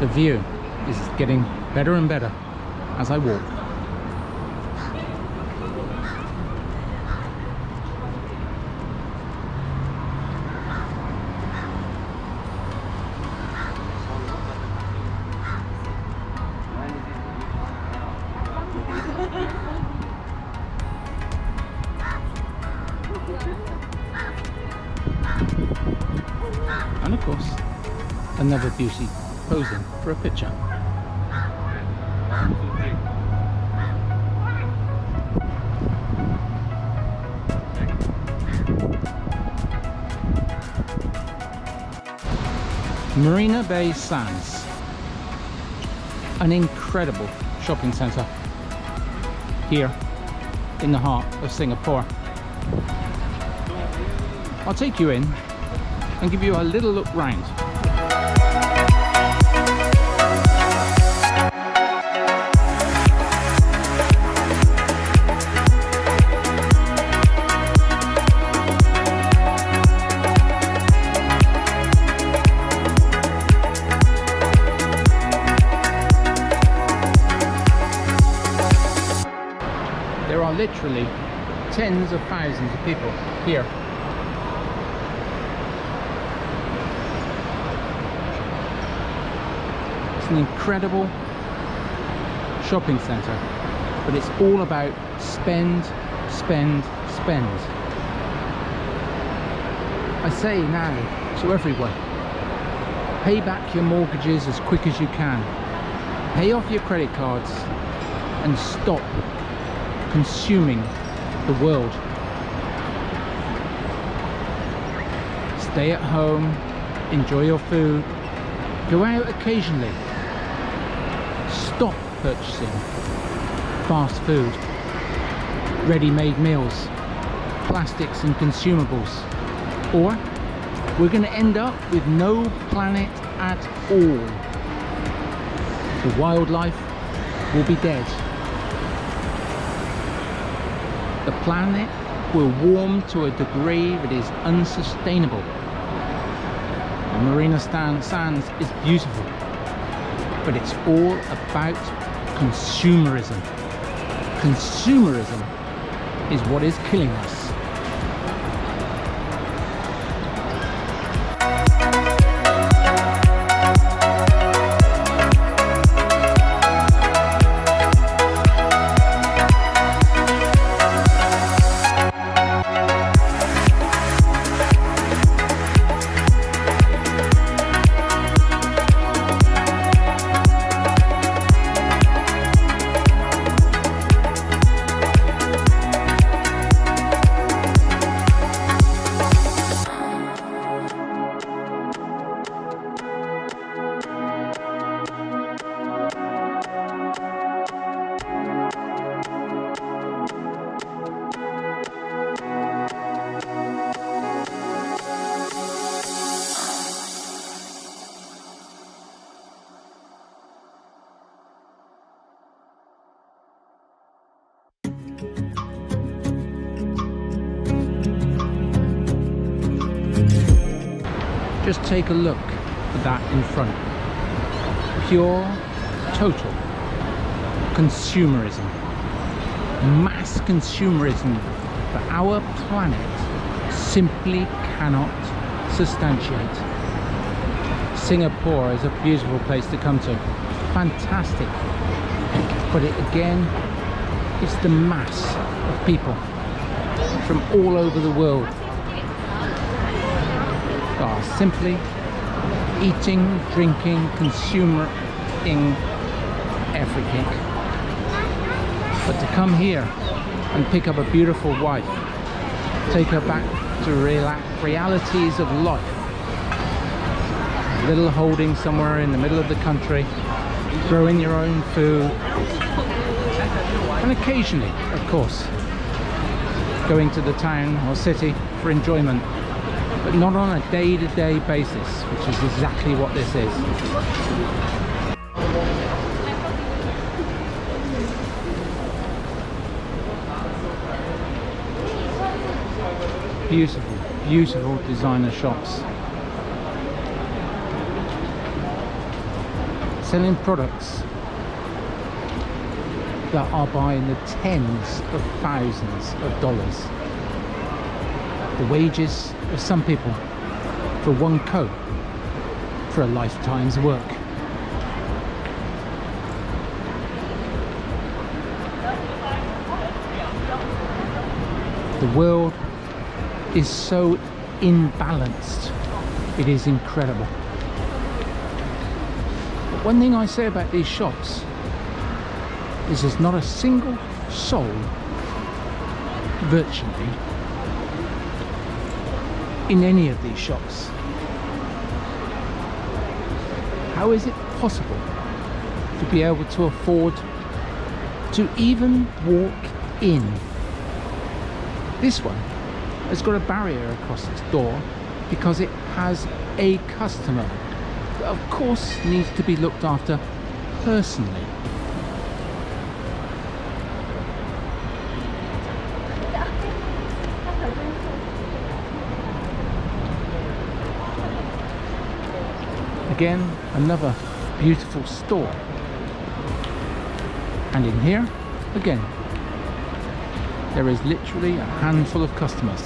The view is getting better and better as I walk. And of course, another beauty posing for a picture. Marina Bay Sands, an incredible shopping centre here in the heart of Singapore. I'll take you in and give you a little look round. There are literally tens of thousands of people here. It's an incredible shopping centre, but it's all about spend, spend, spend. I say now to everyone, pay back your mortgages as quick as you can, pay off your credit cards and stop consuming the world. Stay at home, enjoy your food, go out occasionally. Stop purchasing fast food, ready-made meals, plastics and consumables, or we're going to end up with no planet at all. The wildlife will be dead. The planet will warm to a degree that is unsustainable. The Marina Sands is beautiful, but it's all about consumerism. Consumerism is what is killing us. Just take a look at that in front. Pure, total consumerism. Mass consumerism that our planet simply cannot substantiate. Singapore is a beautiful place to come to. Fantastic. But it again, it's the mass of people from all over the world are simply eating, drinking, consuming everything. But to come here and pick up a beautiful wife, take her back to realities of life, a little holding somewhere in the middle of the country, growing your own food, and occasionally, of course, going to the town or city for enjoyment, but not on a day-to-day basis, which is exactly what this is. Beautiful, beautiful designer shops. selling products that are buying the tens of thousands of dollars. The wages of some people for one coat for a lifetime's work. The world is so imbalanced, it is incredible. But one thing I say about these shops is there's not a single soul, virtually, in any of these shops. How is it possible to be able to afford to even walk in? This one has got a barrier across its door because it has a customer that of course needs to be looked after personally. Again, another beautiful store. And in here, again, there is literally a handful of customers.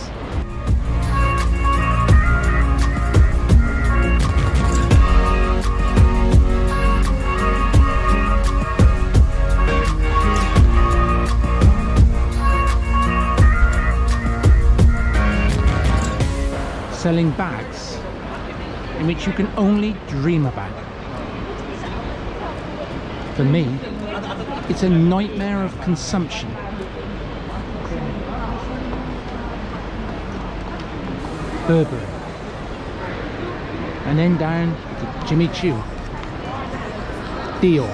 Selling bags in which you can only dream about. For me, it's a nightmare of consumption. Burberry, and then down to Jimmy Choo, Dior,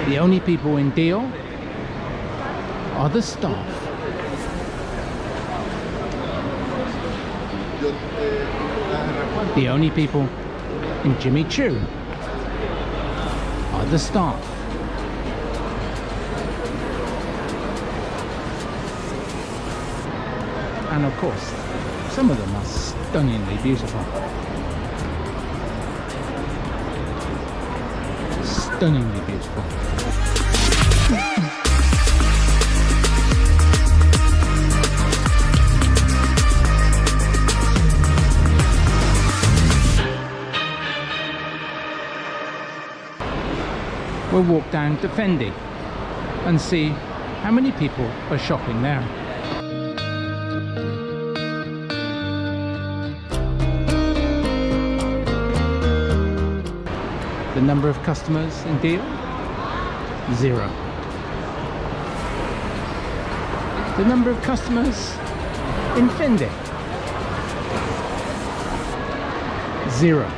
the only people in Dior are the staff. The only people in Jimmy Choo are the staff. And of course, some of them are stunningly beautiful. Stunningly beautiful. We'll walk down to Fendi and see how many people are shopping there. The number of customers in Dior? 0. The number of customers in Fendi? 0.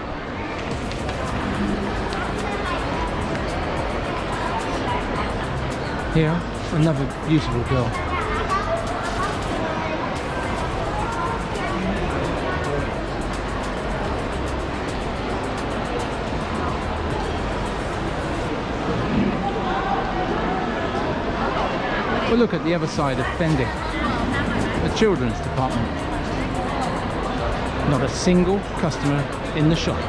Here, another beautiful girl. We'll look at the other side of Fendi, the children's department. Not a single customer in the shop.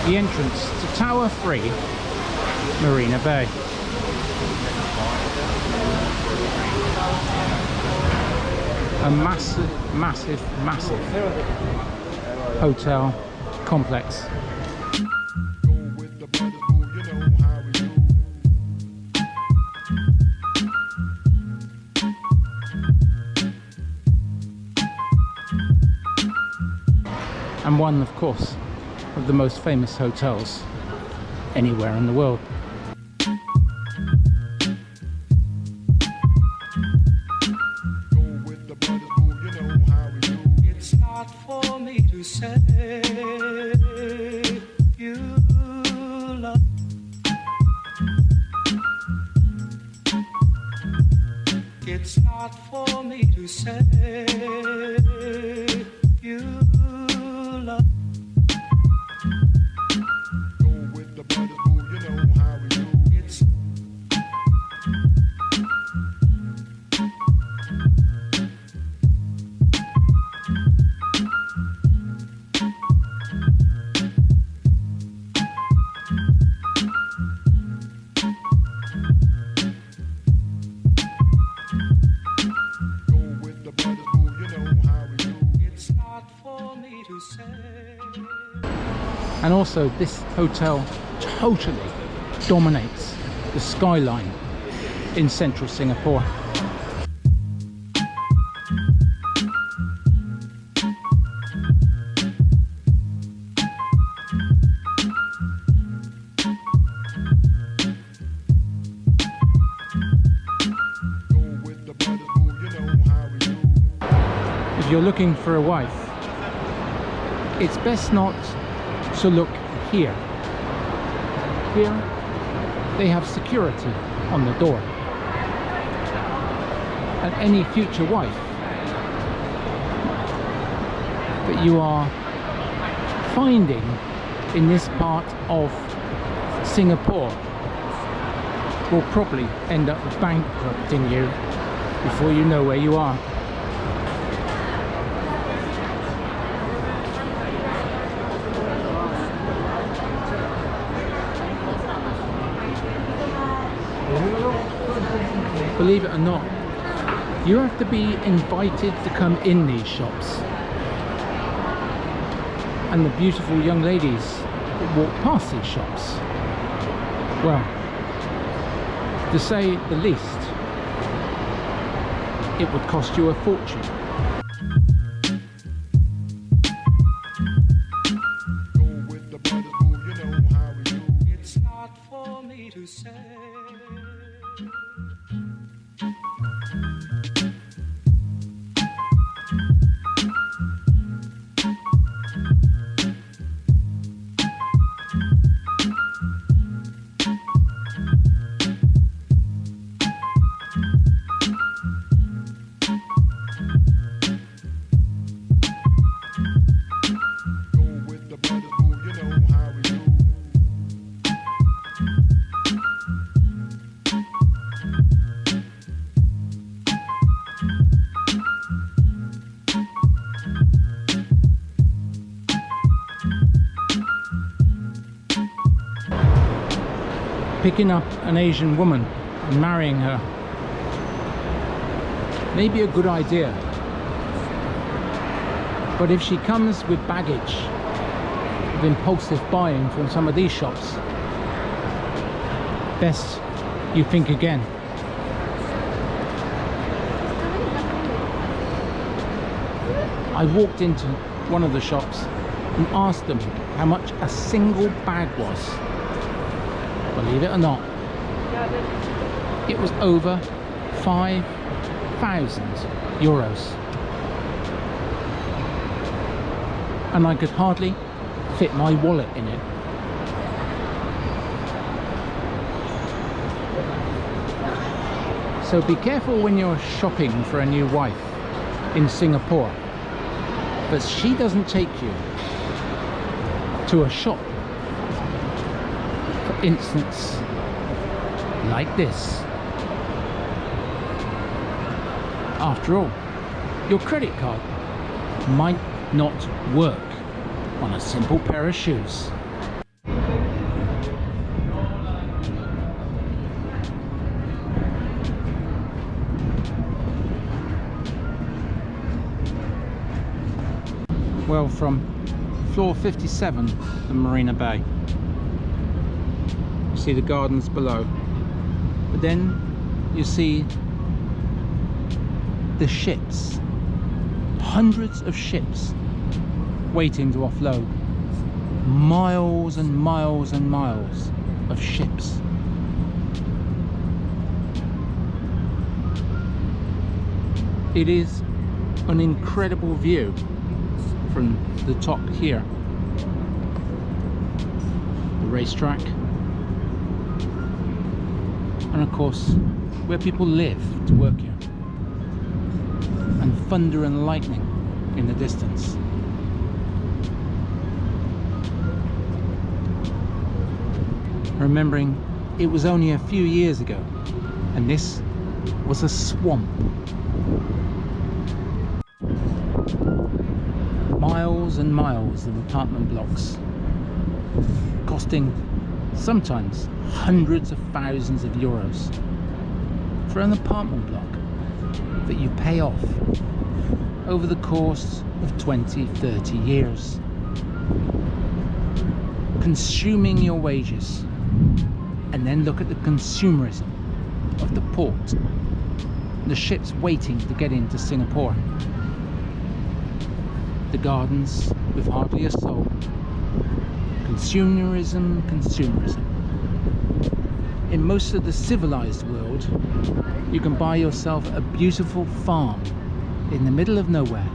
The entrance to Tower 3, Marina Bay. A massive, massive, massive hotel complex. and one, of course, of the most famous hotels anywhere in the world. It's not for me to say you love. It's not for me to say you love. Go with the brothers, boo, you know how we do. It's And also, this hotel totally dominates the skyline in central Singapore. If you're looking for a wife, it's best not to look here. Here, they have security on the door. And any future wife that you are finding in this part of Singapore will probably end up bankrupting you before you know where you are. Believe it or not, you have to be invited to come in these shops. And the beautiful young ladies that walk past these shops, well, to say the least, it would cost you a fortune. it's not for me to say. Picking up an Asian woman and marrying her may be a good idea, but if she comes with baggage of impulsive buying from some of these shops, best you think again. I walked into one of the shops and asked them how much a single bag was. Believe it or not, it was over 5,000 euros. And I could hardly fit my wallet in it. So be careful when you're shopping for a new wife in Singapore, but she doesn't take you to a shop, for instance, like this. After all, your credit card might not work on a simple pair of shoes. Well, from floor 57, the Marina Bay, you see the gardens below, but then you see the ships, hundreds of ships waiting to offload. Miles and miles and miles of ships. It is an incredible view from the top here. The racetrack, and of course where people live to work here, and thunder and lightning in the distance. Remembering it was only a few years ago and this was a swamp. Miles and miles of apartment blocks, costing sometimes hundreds of thousands of euros for an apartment block that you pay off over the course of 20-30 years, consuming your wages. And then look at the consumerism of the port, the ships waiting to get into Singapore, the gardens with hardly a soul. Consumerism, consumerism. In most of the civilized world, you can buy yourself a beautiful farm in the middle of nowhere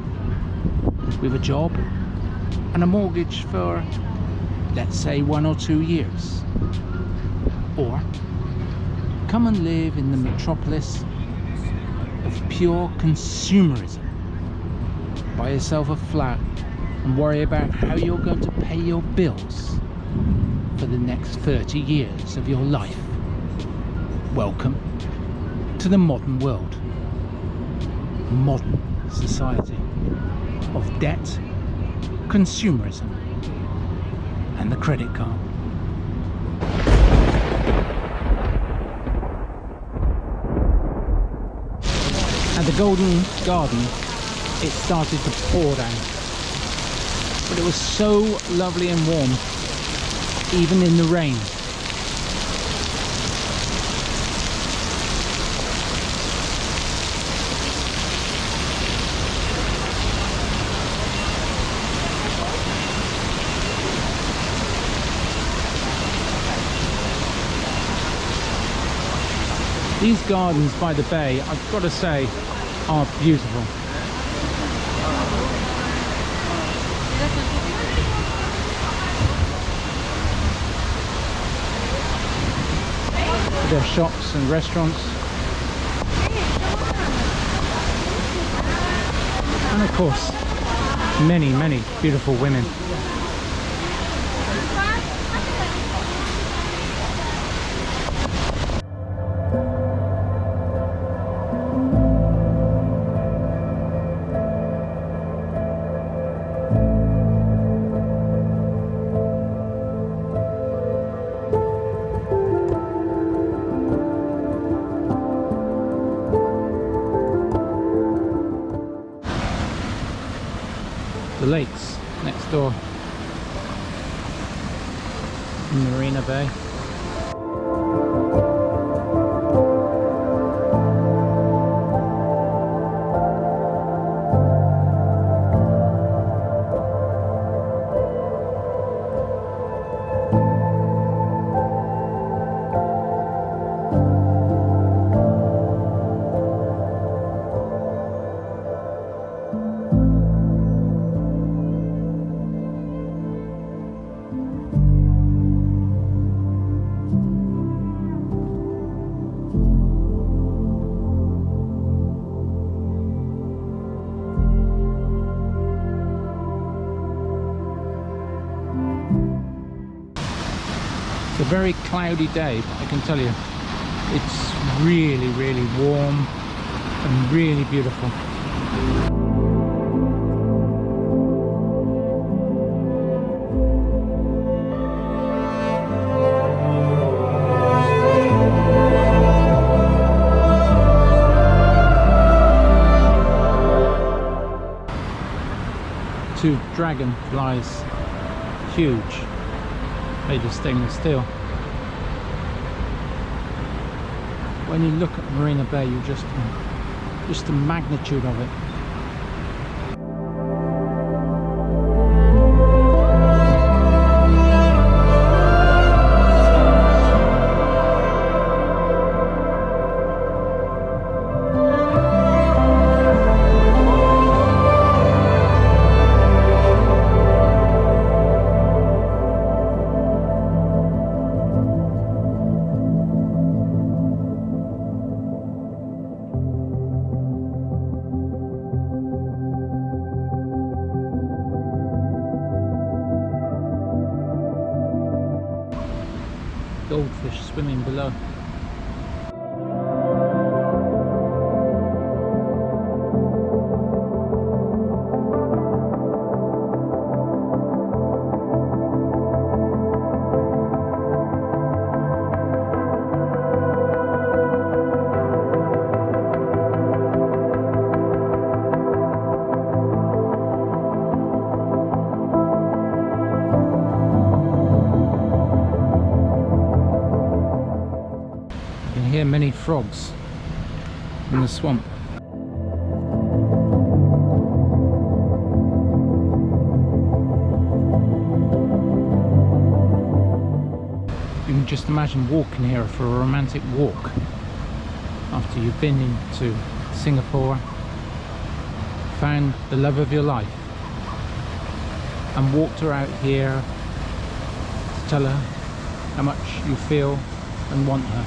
with a job and a mortgage for, let's say, 1 or 2 years. Or come and live in the metropolis of pure consumerism. Buy yourself a flat and worry about how you're going to pay your bills for the next 30 years of your life. Welcome to the modern world. Modern society of debt, consumerism, and the credit card. At the Golden Garden, it started to pour down, but it was so lovely and warm, even in the rain. These gardens by the bay, I've got to say, are beautiful. There are shops and restaurants, and of course many beautiful women. The lakes next door in Marina Bay. It's a very cloudy day, but I can tell you it's really warm and really beautiful. Two dragonflies, huge, made of stainless steel. When you look at Marina Bay, you just the magnitude of it. goldfish swimming below. You can hear many frogs in the swamp. You can just imagine walking here for a romantic walk after you've been into Singapore, found the love of your life, and walked her out here to tell her how much you feel and want her,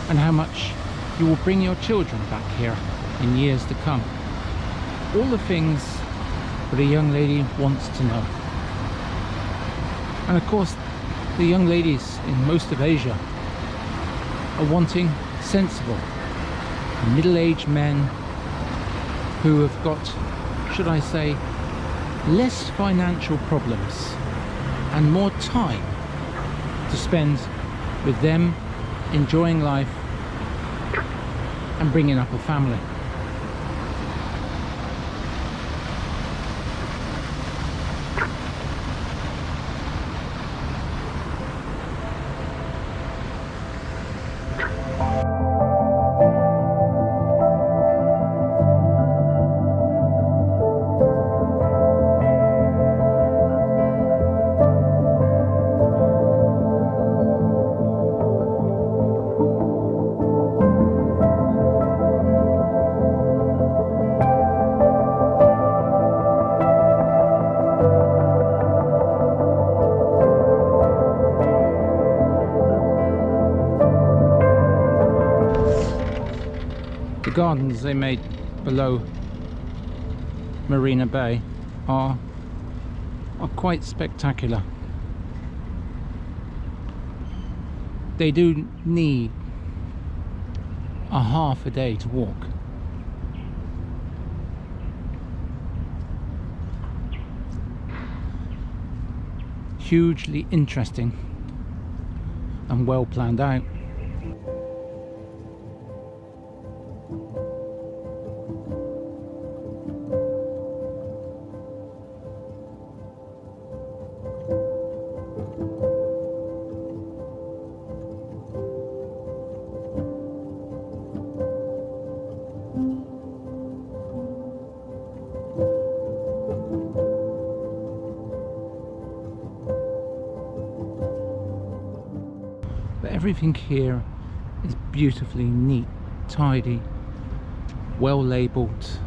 and how much you will bring your children back here in years to come. All the things that a young lady wants to know. And of course, the young ladies in most of Asia are wanting sensible, middle-aged men who have got, should I say, less financial problems and more time to spend with them, enjoying life and bringing up a family. The gardens they made below Marina Bay are quite spectacular. They do need a half a day to walk. Hugely interesting and well planned out. But everything here is beautifully neat, tidy, well labelled.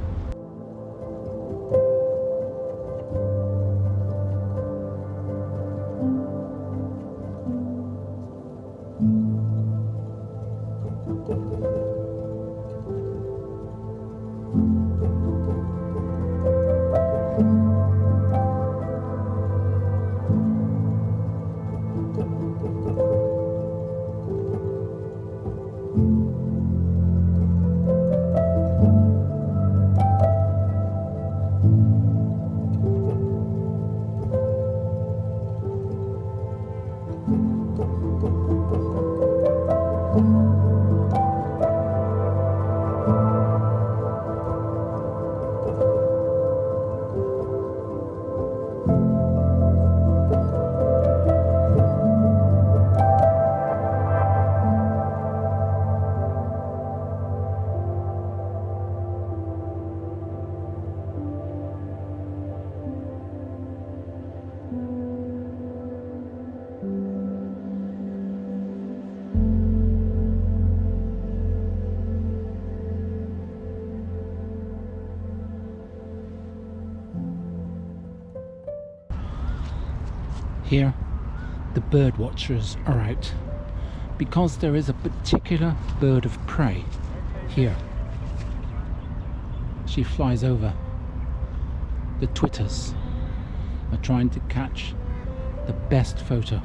Here, the bird watchers are out because there is a particular bird of prey here. She flies over. The twitters are trying to catch the best photo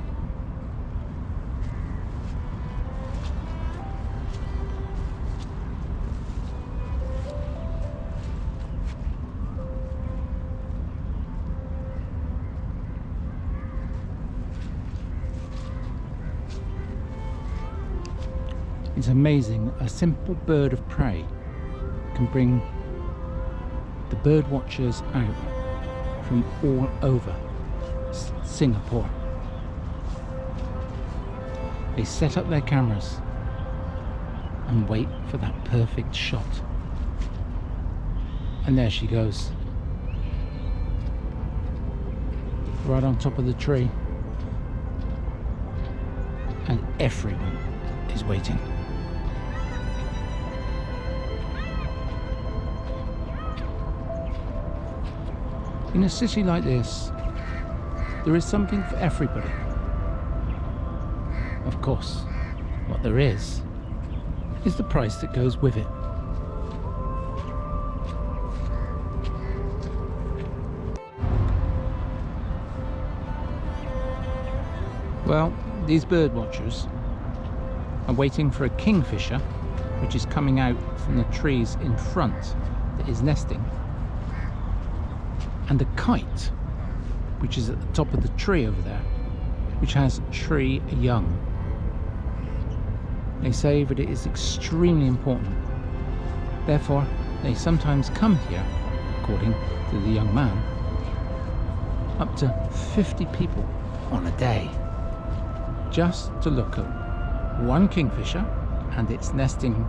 It's amazing, a simple bird of prey can bring the bird watchers out from all over Singapore. They set up their cameras and wait for that perfect shot. And there she goes, right on top of the tree, and everyone is waiting. In a city like this, there is something for everybody. Of course, what there is the price that goes with it. Well, these bird watchers are waiting for a kingfisher, which is coming out from the trees in front that is nesting, and a kite, which is at the top of the tree over there, which has tree young. They say that it is extremely important. Therefore, they sometimes come here, according to the young man, up to 50 people on a day, just to look at one kingfisher and its nesting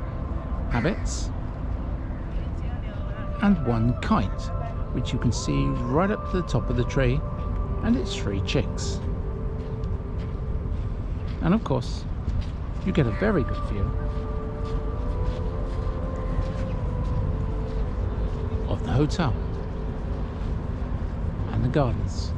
habits, and one kite, which you can see right up to the top of the tree, and its 3 chicks. And of course, you get a very good view of the hotel and the gardens.